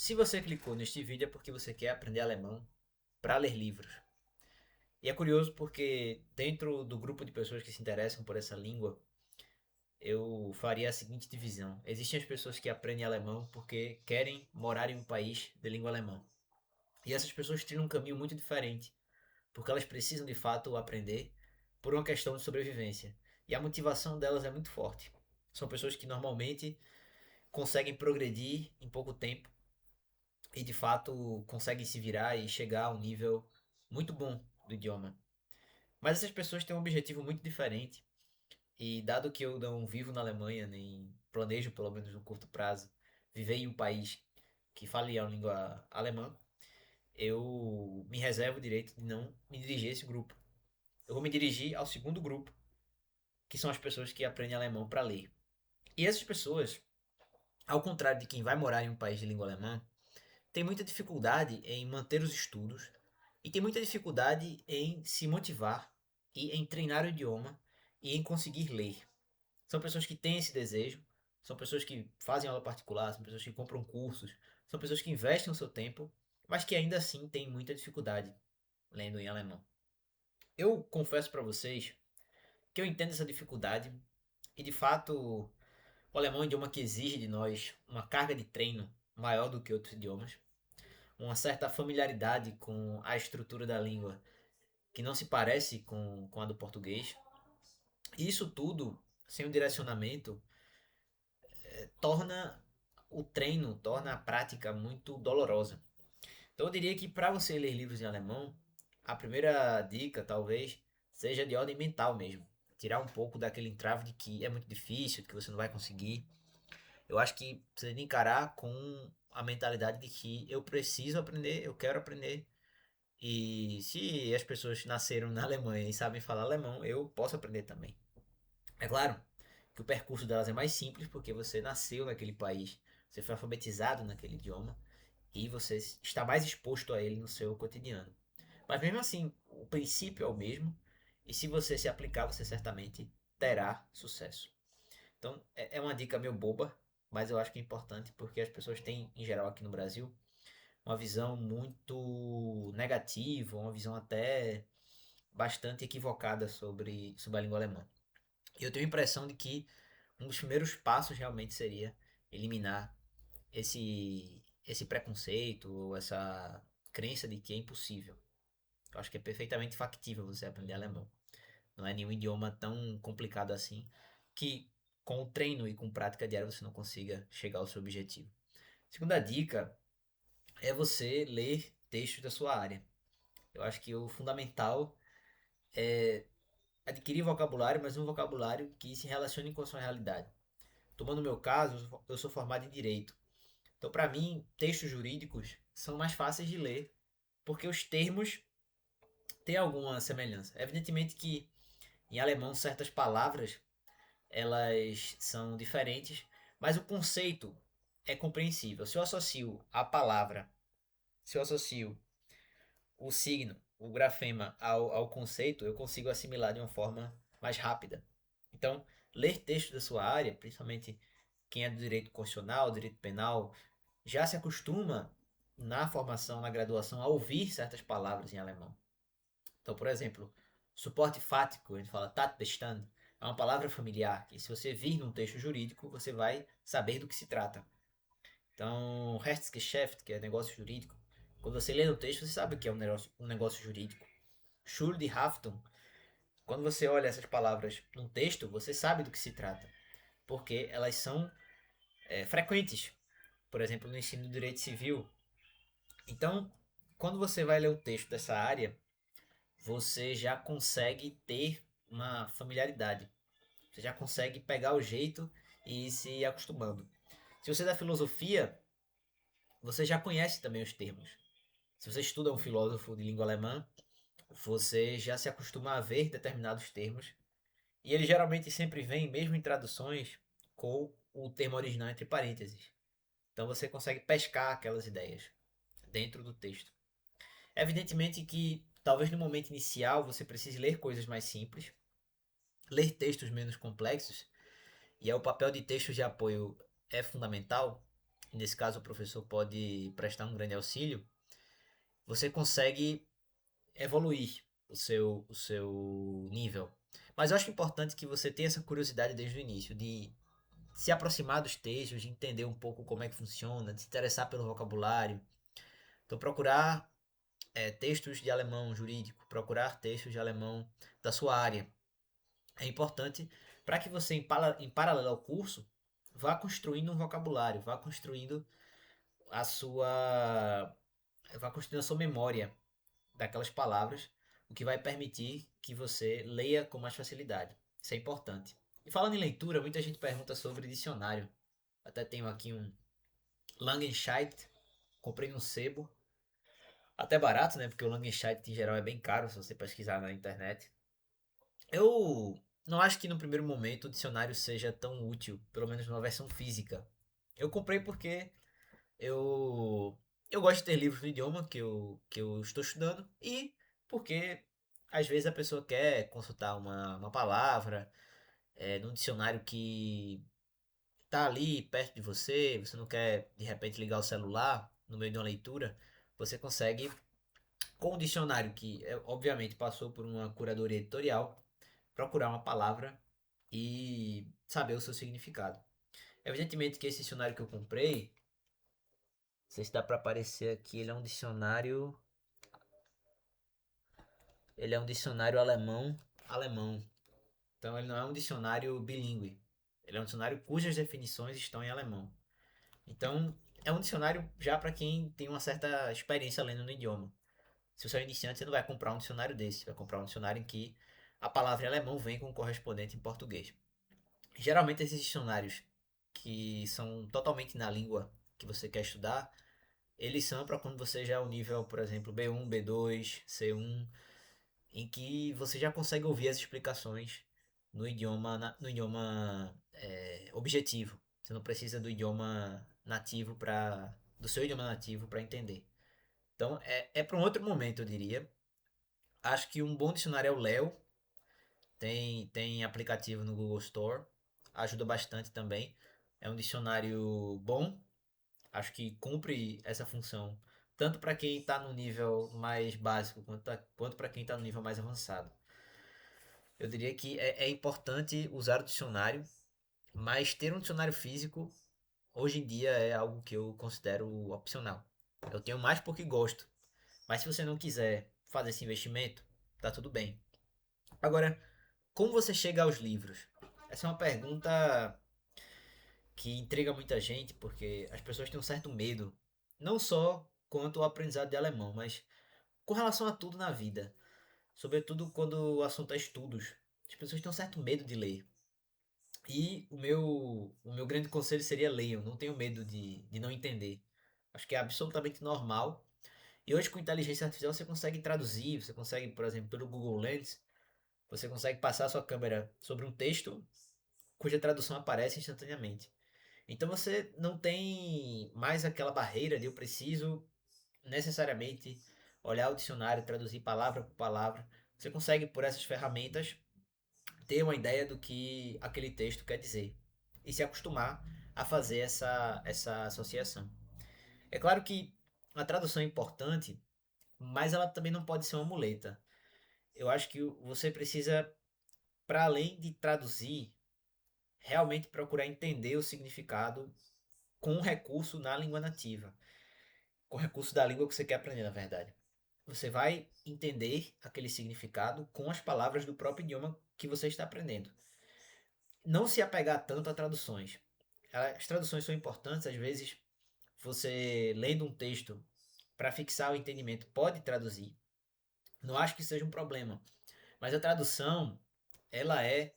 Se você clicou neste vídeo é porque você quer aprender alemão para ler livros. E é curioso porque dentro do grupo de pessoas que se interessam por essa língua, eu faria a seguinte divisão. Existem as pessoas que aprendem alemão porque querem morar em um país de língua alemã. E essas pessoas têm um caminho muito diferente, porque elas precisam de fato aprender por uma questão de sobrevivência. E a motivação delas é muito forte. São pessoas que normalmente conseguem progredir em pouco tempo e de fato conseguem se virar e chegar a um nível muito bom do idioma. Mas essas pessoas têm um objetivo muito diferente. E dado que eu não vivo na Alemanha, nem planejo, pelo menos no curto prazo, viver em um país que fale a língua alemã, eu me reservo o direito de não me dirigir a esse grupo. Eu vou me dirigir ao segundo grupo, que são as pessoas que aprendem alemão para ler. E essas pessoas, ao contrário de quem vai morar em um país de língua alemã, tem muita dificuldade em manter os estudos e tem muita dificuldade em se motivar e em treinar o idioma e em conseguir ler. São pessoas que têm esse desejo, são pessoas que fazem aula particular, são pessoas que compram cursos, são pessoas que investem o seu tempo, mas que ainda assim têm muita dificuldade lendo em alemão. Eu confesso para vocês que eu entendo essa dificuldade e de fato o alemão é um idioma que exige de nós uma carga de treino maior do que outros idiomas, uma certa familiaridade com a estrutura da língua que não se parece com a do português. E isso tudo, sem um direcionamento, torna o treino, torna a prática muito dolorosa. Então eu diria que para você ler livros em alemão, a primeira dica talvez seja de ordem mental mesmo. Tirar um pouco daquele entrave de que é muito difícil, de que você não vai conseguir. Eu acho que você tem que encarar com a mentalidade de que eu preciso aprender, eu quero aprender. E se as pessoas nasceram na Alemanha e sabem falar alemão, eu posso aprender também. É claro que o percurso delas é mais simples porque você nasceu naquele país, você foi alfabetizado naquele idioma e você está mais exposto a ele no seu cotidiano. Mas mesmo assim, o princípio é o mesmo e se você se aplicar, você certamente terá sucesso. Então, é uma dica meio boba, mas eu acho que é importante porque as pessoas têm, em geral, aqui no Brasil, uma visão muito negativa, uma visão até bastante equivocada sobre a língua alemã. E eu tenho a impressão de que um dos primeiros passos realmente seria eliminar esse preconceito ou essa crença de que é impossível. Eu acho que é perfeitamente factível você aprender alemão. Não é nenhum idioma tão complicado assim que com o treino e com prática diária você não consiga chegar ao seu objetivo. Segunda dica é você ler textos da sua área. Eu acho que o fundamental é adquirir vocabulário, mas um vocabulário que se relacione com a sua realidade. Tomando o meu caso, eu sou formado em direito. Então, para mim, textos jurídicos são mais fáceis de ler, porque os termos têm alguma semelhança. Evidentemente que em alemão certas palavras elas são diferentes, mas o conceito é compreensível. Se eu associo a palavra, se eu associo o signo, o grafema ao conceito, eu consigo assimilar de uma forma mais rápida. Então, ler textos da sua área, principalmente quem é do direito constitucional, direito penal, já se acostuma na formação, na graduação, a ouvir certas palavras em alemão. Então, por exemplo, suporte fático, a gente fala Tatbestand, é uma palavra familiar que se você vir num texto jurídico, você vai saber do que se trata. Então, Rechtsgeschäft, que é negócio jurídico, quando você lê no texto, você sabe que é um negócio jurídico. Schuldhaftung, quando você olha essas palavras num texto, você sabe do que se trata, porque elas são frequentes, por exemplo, no ensino do direito civil. Então, quando você vai ler o texto dessa área, você já consegue ter uma familiaridade. Você já consegue pegar o jeito e ir se acostumando. Se você é da filosofia, você já conhece também os termos. Se você estuda um filósofo de língua alemã, você já se acostuma a ver determinados termos. E ele geralmente sempre vem, mesmo em traduções, com o termo original entre parênteses. Então você consegue pescar aquelas ideias dentro do texto. Evidentemente que talvez no momento inicial você precise ler coisas mais simples, ler textos menos complexos, e aí o papel de textos de apoio é fundamental. nesse caso o professor pode prestar um grande auxílio, você consegue evoluir o seu nível. Mas eu acho importante que você tenha essa curiosidade desde o início, de se aproximar dos textos, de entender um pouco como é que funciona, de se interessar pelo vocabulário. Então, procurar textos de alemão jurídico, procurar textos de alemão da sua área. É importante para que você, em paralelo ao curso, vá construindo um vocabulário, a sua, vá construindo a sua memória daquelas palavras, o que vai permitir que você leia com mais facilidade. Isso é importante. E falando em leitura, muita gente pergunta sobre dicionário. Até tenho aqui um Langenscheidt, comprei no sebo, até barato, né? Porque o Langenscheidt em geral é bem caro se você pesquisar na internet. Eu não acho que no primeiro momento o dicionário seja tão útil, pelo menos numa versão física. Eu comprei porque eu eu gosto de ter livros no idioma que eu estou estudando e porque às vezes a pessoa quer consultar uma palavra num dicionário que tá ali perto de você, você não quer de repente ligar o celular no meio de uma leitura, você consegue com um dicionário que obviamente passou por uma curadoria editorial, procurar uma palavra e saber o seu significado. Evidentemente que esse dicionário que eu comprei, não sei se dá para aparecer aqui, ele é um dicionário alemão. Então ele não é um dicionário bilíngue. Ele é um dicionário cujas definições estão em alemão. Então é um dicionário já para quem tem uma certa experiência lendo no idioma. Se você é iniciante, você não vai comprar um dicionário desse, você vai comprar um dicionário em que a palavra em alemão vem com o correspondente em português. Geralmente esses dicionários que são totalmente na língua que você quer estudar, eles são para quando você já é o nível, por exemplo, B1, B2, C1, em que você já consegue ouvir as explicações no idioma objetivo. Você não precisa do seu idioma nativo para entender. Então é para um outro momento, eu diria. Acho que um bom dicionário é o Léo. Tem aplicativo no Google Store. Ajuda bastante também. É um dicionário bom. Acho que cumpre essa função. Tanto para quem está no nível mais básico, quanto para quem está no nível mais avançado. Eu diria que é importante usar o dicionário, mas ter um dicionário físico, hoje em dia, é algo que eu considero opcional. Eu tenho mais porque gosto. Mas se você não quiser fazer esse investimento, tá tudo bem. Agora, como você chega aos livros? Essa é uma pergunta que intriga muita gente, porque as pessoas têm um certo medo, não só quanto ao aprendizado de alemão, mas com relação a tudo na vida, sobretudo quando o assunto é estudos. As pessoas têm um certo medo de ler. E o meu grande conselho seria leiam, não tenham medo de não entender. Acho que é absolutamente normal. E hoje com inteligência artificial você consegue traduzir, você consegue, por exemplo, pelo Google Lens, você consegue passar a sua câmera sobre um texto cuja tradução aparece instantaneamente. Então você não tem mais aquela barreira de eu preciso necessariamente olhar o dicionário, traduzir palavra por palavra. Você consegue, por essas ferramentas, ter uma ideia do que aquele texto quer dizer e se acostumar a fazer essa associação. É claro que a tradução é importante, mas ela também não pode ser uma muleta. Eu acho que você precisa, para além de traduzir, realmente procurar entender o significado com um recurso na língua nativa, com o recurso da língua que você quer aprender, na verdade. Você vai entender aquele significado com as palavras do próprio idioma que você está aprendendo. Não se apegar tanto a traduções. As traduções são importantes, às vezes você lendo um texto para fixar o entendimento pode traduzir. Não acho que seja um problema, mas a tradução ela é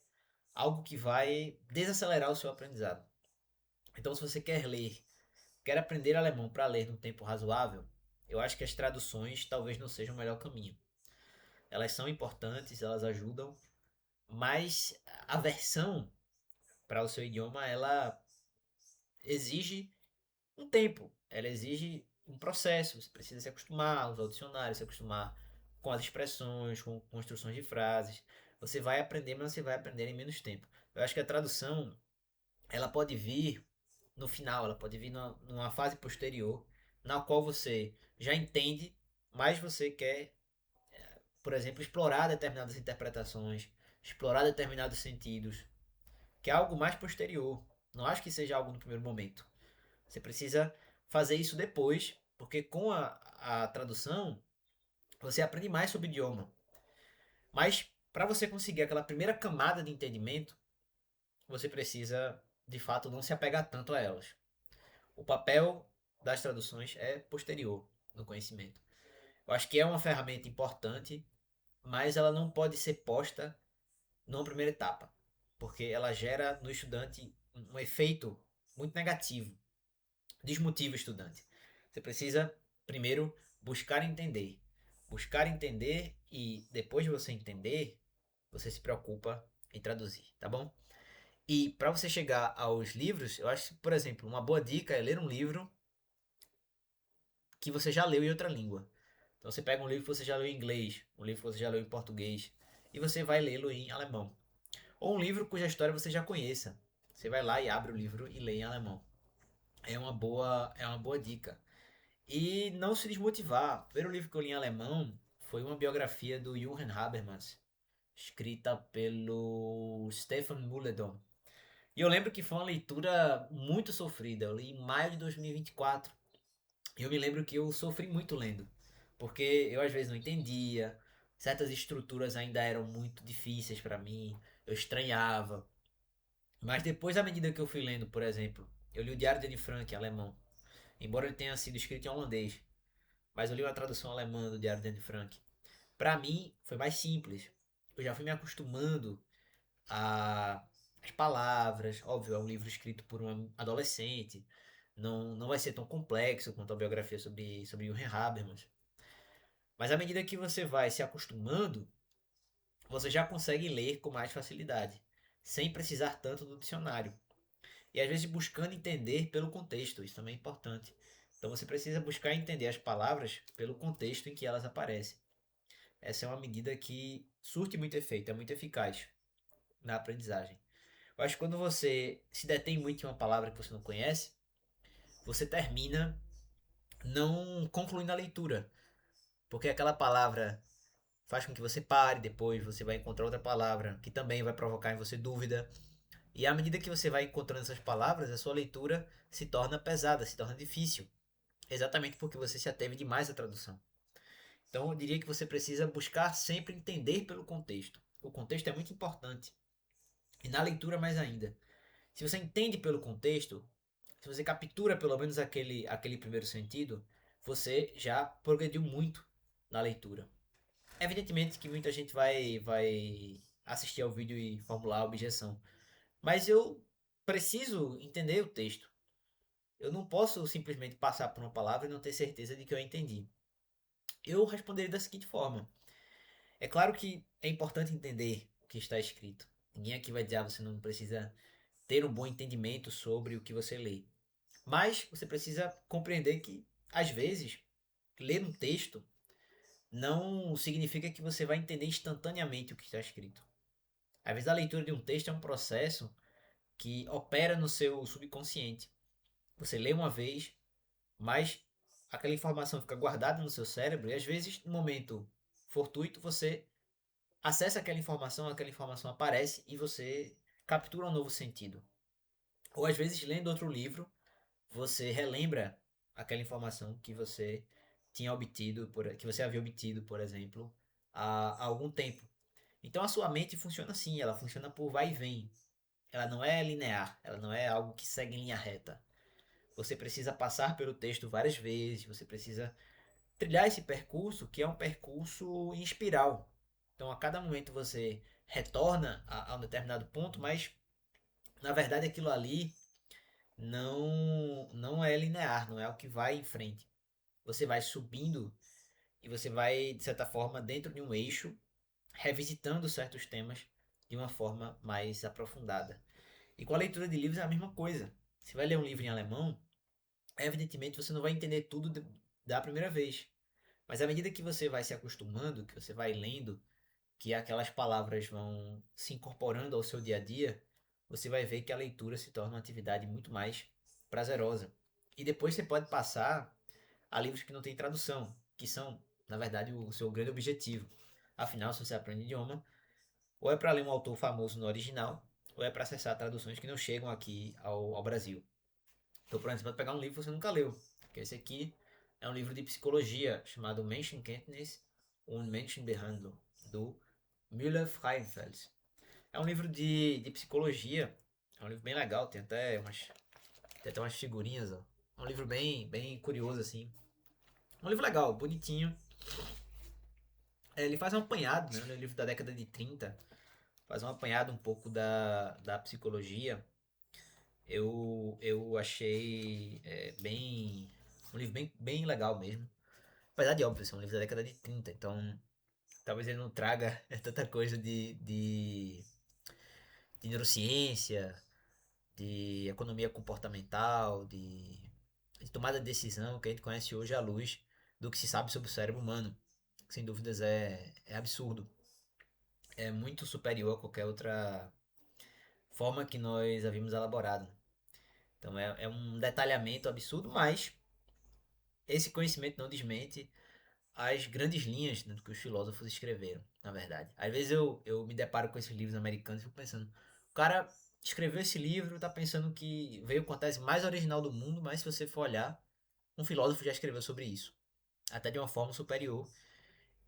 algo que vai desacelerar o seu aprendizado. Então, se você quer aprender alemão para ler num tempo razoável, eu acho que as traduções talvez não sejam o melhor caminho. Elas são importantes, elas ajudam, mas a versão para o seu idioma ela exige um tempo, ela exige um processo. Você precisa se acostumar a usar o dicionário, se acostumar com as expressões, com construções de frases. Você vai aprender, mas você vai aprender em menos tempo. Eu acho que a tradução ela pode vir no final, ela pode vir numa fase posterior, na qual você já entende, mas você quer, por exemplo, explorar determinadas interpretações, explorar determinados sentidos, que é algo mais posterior. Não acho que seja algo no primeiro momento. Você precisa fazer isso depois, porque com a tradução você aprende mais sobre o idioma. Mas para você conseguir aquela primeira camada de entendimento, você precisa de fato não se apegar tanto a elas. O papel das traduções é posterior no conhecimento. Eu acho que é uma ferramenta importante, mas ela não pode ser posta numa primeira etapa, porque ela gera no estudante um efeito muito negativo, desmotiva o estudante. Você precisa primeiro buscar entender e depois de você entender, você se preocupa em traduzir, tá bom? E para você chegar aos livros, eu acho que, por exemplo, uma boa dica é ler um livro que você já leu em outra língua. Então você pega um livro que você já leu em inglês, um livro que você já leu em português, e você vai lê-lo em alemão. Ou um livro cuja história você já conheça. Você vai lá e abre o livro e lê em alemão. É uma boa dica. E não se desmotivar. O primeiro livro que eu li em alemão foi uma biografia do Johann Habermas, escrita pelo Stefan Mulledon. E eu lembro que foi uma leitura muito sofrida. Eu li em maio de 2024. E eu me lembro que eu sofri muito lendo. Porque eu às vezes não entendia, certas estruturas ainda eram muito difíceis para mim, eu estranhava. Mas depois, à medida que eu fui lendo, por exemplo, eu li o Diário de Anne Frank em alemão, embora ele tenha sido escrito em holandês, mas eu li uma tradução alemã do Diário de Anne Frank. Para mim, foi mais simples. Eu já fui me acostumando a as palavras. Óbvio, é um livro escrito por um adolescente. Não vai ser tão complexo quanto a biografia sobre Johann Habermas. Mas à medida que você vai se acostumando, você já consegue ler com mais facilidade, sem precisar tanto do dicionário. E às vezes buscando entender pelo contexto, isso também é importante. Então você precisa buscar entender as palavras pelo contexto em que elas aparecem. Essa é uma medida que surte muito efeito, é muito eficaz na aprendizagem. Eu acho que quando você se detém muito em uma palavra que você não conhece, você termina não concluindo a leitura, porque aquela palavra faz com que você pare, depois você vai encontrar outra palavra que também vai provocar em você dúvida. E à medida que você vai encontrando essas palavras, a sua leitura se torna pesada, se torna difícil, exatamente porque você se ateve demais à tradução. Então eu diria que você precisa buscar sempre entender pelo contexto. O contexto é muito importante. E na leitura mais ainda. Se você entende pelo contexto, se você captura pelo menos aquele primeiro sentido, você já progrediu muito na leitura. Evidentemente que muita gente vai assistir ao vídeo e formular a objeção, mas eu preciso entender o texto. Eu não posso simplesmente passar por uma palavra e não ter certeza de que eu entendi. Eu responderia da seguinte forma: é claro que é importante entender o que está escrito. Ninguém aqui vai dizer, você não precisa ter um bom entendimento sobre o que você lê. Mas você precisa compreender que, às vezes, ler um texto não significa que você vai entender instantaneamente o que está escrito. Às vezes, a leitura de um texto é um processo que opera no seu subconsciente. Você lê uma vez, mas aquela informação fica guardada no seu cérebro e, às vezes, no momento fortuito, você acessa aquela informação aparece e você captura um novo sentido. Ou, às vezes, lendo outro livro, você relembra aquela informação que você tinha obtido, que você havia obtido, por exemplo, há algum tempo. Então a sua mente funciona assim, ela funciona por vai e vem. Ela não é linear, ela não é algo que segue em linha reta. Você precisa passar pelo texto várias vezes, você precisa trilhar esse percurso, que é um percurso em espiral. Então a cada momento você retorna a um determinado ponto, mas na verdade aquilo ali não é linear, não é o que vai em frente. Você vai subindo e você vai, de certa forma, dentro de um eixo, revisitando certos temas de uma forma mais aprofundada. E com a leitura de livros é a mesma coisa. Você vai ler um livro em alemão, evidentemente você não vai entender tudo da primeira vez. Mas à medida que você vai se acostumando, que você vai lendo, que aquelas palavras vão se incorporando ao seu dia a dia, você vai ver que a leitura se torna uma atividade muito mais prazerosa. E depois você pode passar a livros que não têm tradução, que são, na verdade, o seu grande objetivo. Afinal, se você aprende idioma, ou é para ler um autor famoso no original, ou é para acessar traduções que não chegam aqui ao Brasil. Então, por exemplo, você pode pegar um livro que você nunca leu, que esse aqui é um livro de psicologia chamado Menschenkenntnis und Menschenbehandlung, do Müller-Freienfels. É um livro de psicologia, é um livro bem legal, tem até umas figurinhas, ó. É um livro bem curioso, assim. É um livro legal, bonitinho. É, ele faz um apanhado, né? É um livro da década de 30, faz um apanhado um pouco da psicologia. Eu achei um livro bem legal mesmo. Apesar de, óbvio, ser um livro da década de 30, então talvez ele não traga tanta coisa de neurociência, de economia comportamental, de tomada de decisão que a gente conhece hoje à luz do que se sabe sobre o cérebro humano. Que, sem dúvidas é absurdo. É muito superior a qualquer outra forma que nós havíamos elaborado. Então é um detalhamento absurdo, mas esse conhecimento não desmente as grandes linhas, né, do que os filósofos escreveram, na verdade. Às vezes eu me deparo com esses livros americanos e fico pensando, o cara escreveu esse livro, tá pensando que veio com a tese mais original do mundo, mas se você for olhar, um filósofo já escreveu sobre isso, até de uma forma superior.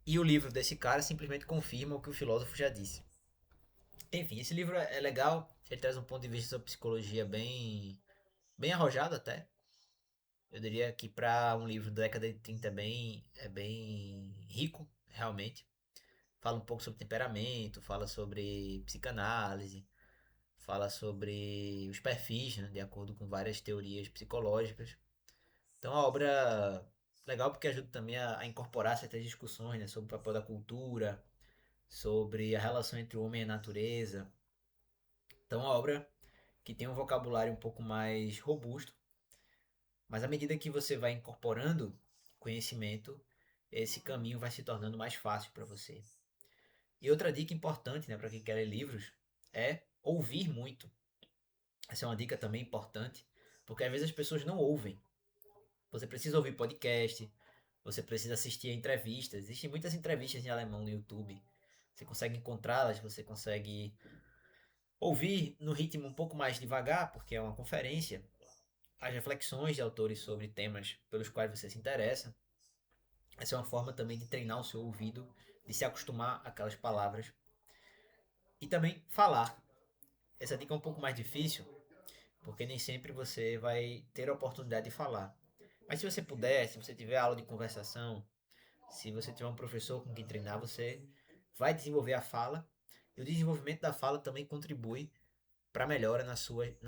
E o livro desse cara simplesmente confirma o que o filósofo já disse. Enfim, esse livro é legal, ele traz um ponto de vista sobre psicologia bem arrojado até. Eu diria que para um livro da década de 30 é bem rico, realmente. Fala um pouco sobre temperamento, fala sobre psicanálise, fala sobre os perfis, né, de acordo com várias teorias psicológicas. Então, a obra legal porque ajuda também a incorporar certas discussões, né, sobre o papel da cultura, sobre a relação entre o homem e a natureza. Então, a obra que tem um vocabulário um pouco mais robusto, mas à medida que você vai incorporando conhecimento, esse caminho vai se tornando mais fácil para você. E outra dica importante, né, para quem quer ler livros, é ouvir muito. Essa é uma dica também importante, porque às vezes as pessoas não ouvem. Você precisa ouvir podcast, você precisa assistir a entrevistas. Existem muitas entrevistas em alemão no YouTube. Você consegue encontrá-las, você consegue ouvir no ritmo um pouco mais devagar, porque é uma conferência, as reflexões de autores sobre temas pelos quais você se interessa. Essa é uma forma também de treinar o seu ouvido, de se acostumar àquelas palavras. E também falar. Essa dica é um pouco mais difícil, porque nem sempre você vai ter a oportunidade de falar. Mas se você puder, se você tiver aula de conversação, se você tiver um professor com quem treinar, você vai desenvolver a fala. E o desenvolvimento da fala também contribui para a melhora na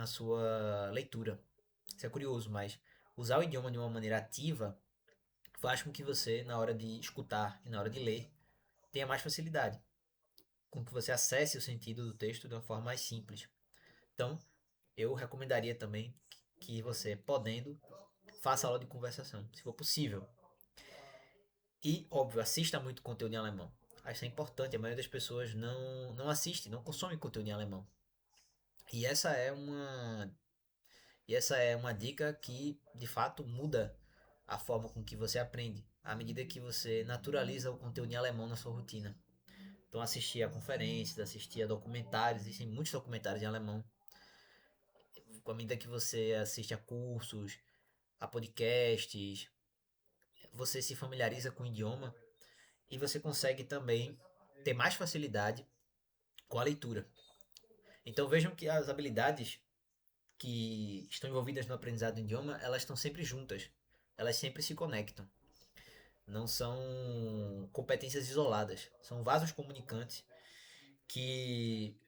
sua leitura. Isso é curioso, mas usar o idioma de uma maneira ativa faz com que você, na hora de escutar e na hora de ler, tenha mais facilidade. Com que você acesse o sentido do texto de uma forma mais simples. Então, eu recomendaria também que você, podendo, faça aula de conversação, se for possível. E, óbvio, assista muito conteúdo em alemão. Isso é importante, a maioria das pessoas não assiste, não consome conteúdo em alemão. E essa é uma dica que, de fato, muda a forma com que você aprende, à medida que você naturaliza o conteúdo em alemão na sua rotina. Então, assistir a conferências, assistir a documentários, existem muitos documentários em alemão. À medida que você assiste a cursos, a podcasts, você se familiariza com o idioma e você consegue também ter mais facilidade com a leitura. Então vejam que as habilidades que estão envolvidas no aprendizado do idioma, elas estão sempre juntas, elas sempre se conectam. Não são competências isoladas, são vasos comunicantes que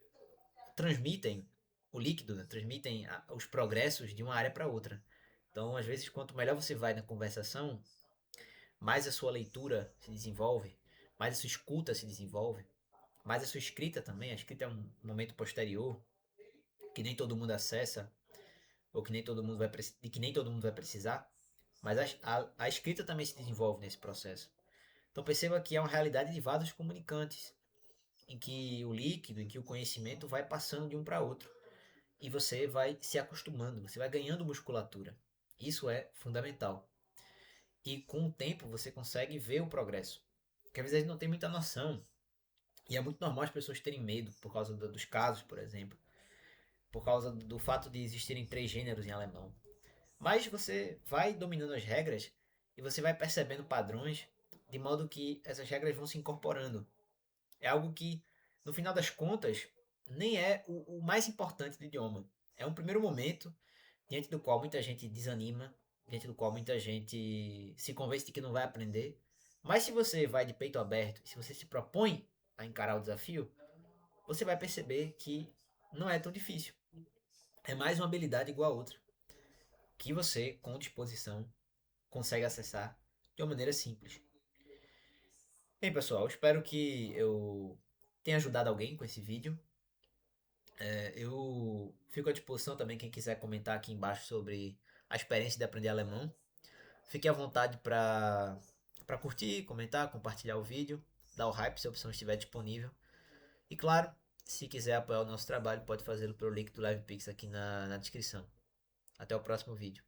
transmitem o líquido, né? Transmitem os progressos de uma área para outra. Então, às vezes, quanto melhor você vai na conversação, mais a sua leitura se desenvolve, mais a sua escuta se desenvolve, mais a sua escrita também. A escrita é um momento posterior que nem todo mundo acessa, ou que nem todo mundo que nem todo mundo vai precisar, mas a escrita também se desenvolve nesse processo. Então perceba que é uma realidade de vasos comunicantes, em que o líquido, em que o conhecimento vai passando de um para outro. e você vai se acostumando, você vai ganhando musculatura. Isso é fundamental. E com o tempo você consegue ver o progresso. Porque às vezes a gente não tem muita noção. E é muito normal as pessoas terem medo por causa dos casos, por exemplo. Por causa do fato de existirem três gêneros em alemão. Mas você vai dominando as regras e você vai percebendo padrões de modo que essas regras vão se incorporando. É algo que, no final das contas, nem é o mais importante do idioma. É um primeiro momento diante do qual muita gente desanima, diante do qual muita gente se convence de que não vai aprender. Mas se você vai de peito aberto, se você se propõe a encarar o desafio, você vai perceber que não é tão difícil. É mais uma habilidade igual a outra, que você, com disposição, consegue acessar de uma maneira simples. Bem, pessoal, espero que eu tenha ajudado alguém com esse vídeo. Eu fico à disposição também, quem quiser comentar aqui embaixo sobre a experiência de aprender alemão. Fique à vontade para curtir, comentar, compartilhar o vídeo, dar o hype se a opção estiver disponível. E claro, se quiser apoiar o nosso trabalho, pode fazê-lo pelo link do LivePix aqui na descrição. Até o próximo vídeo.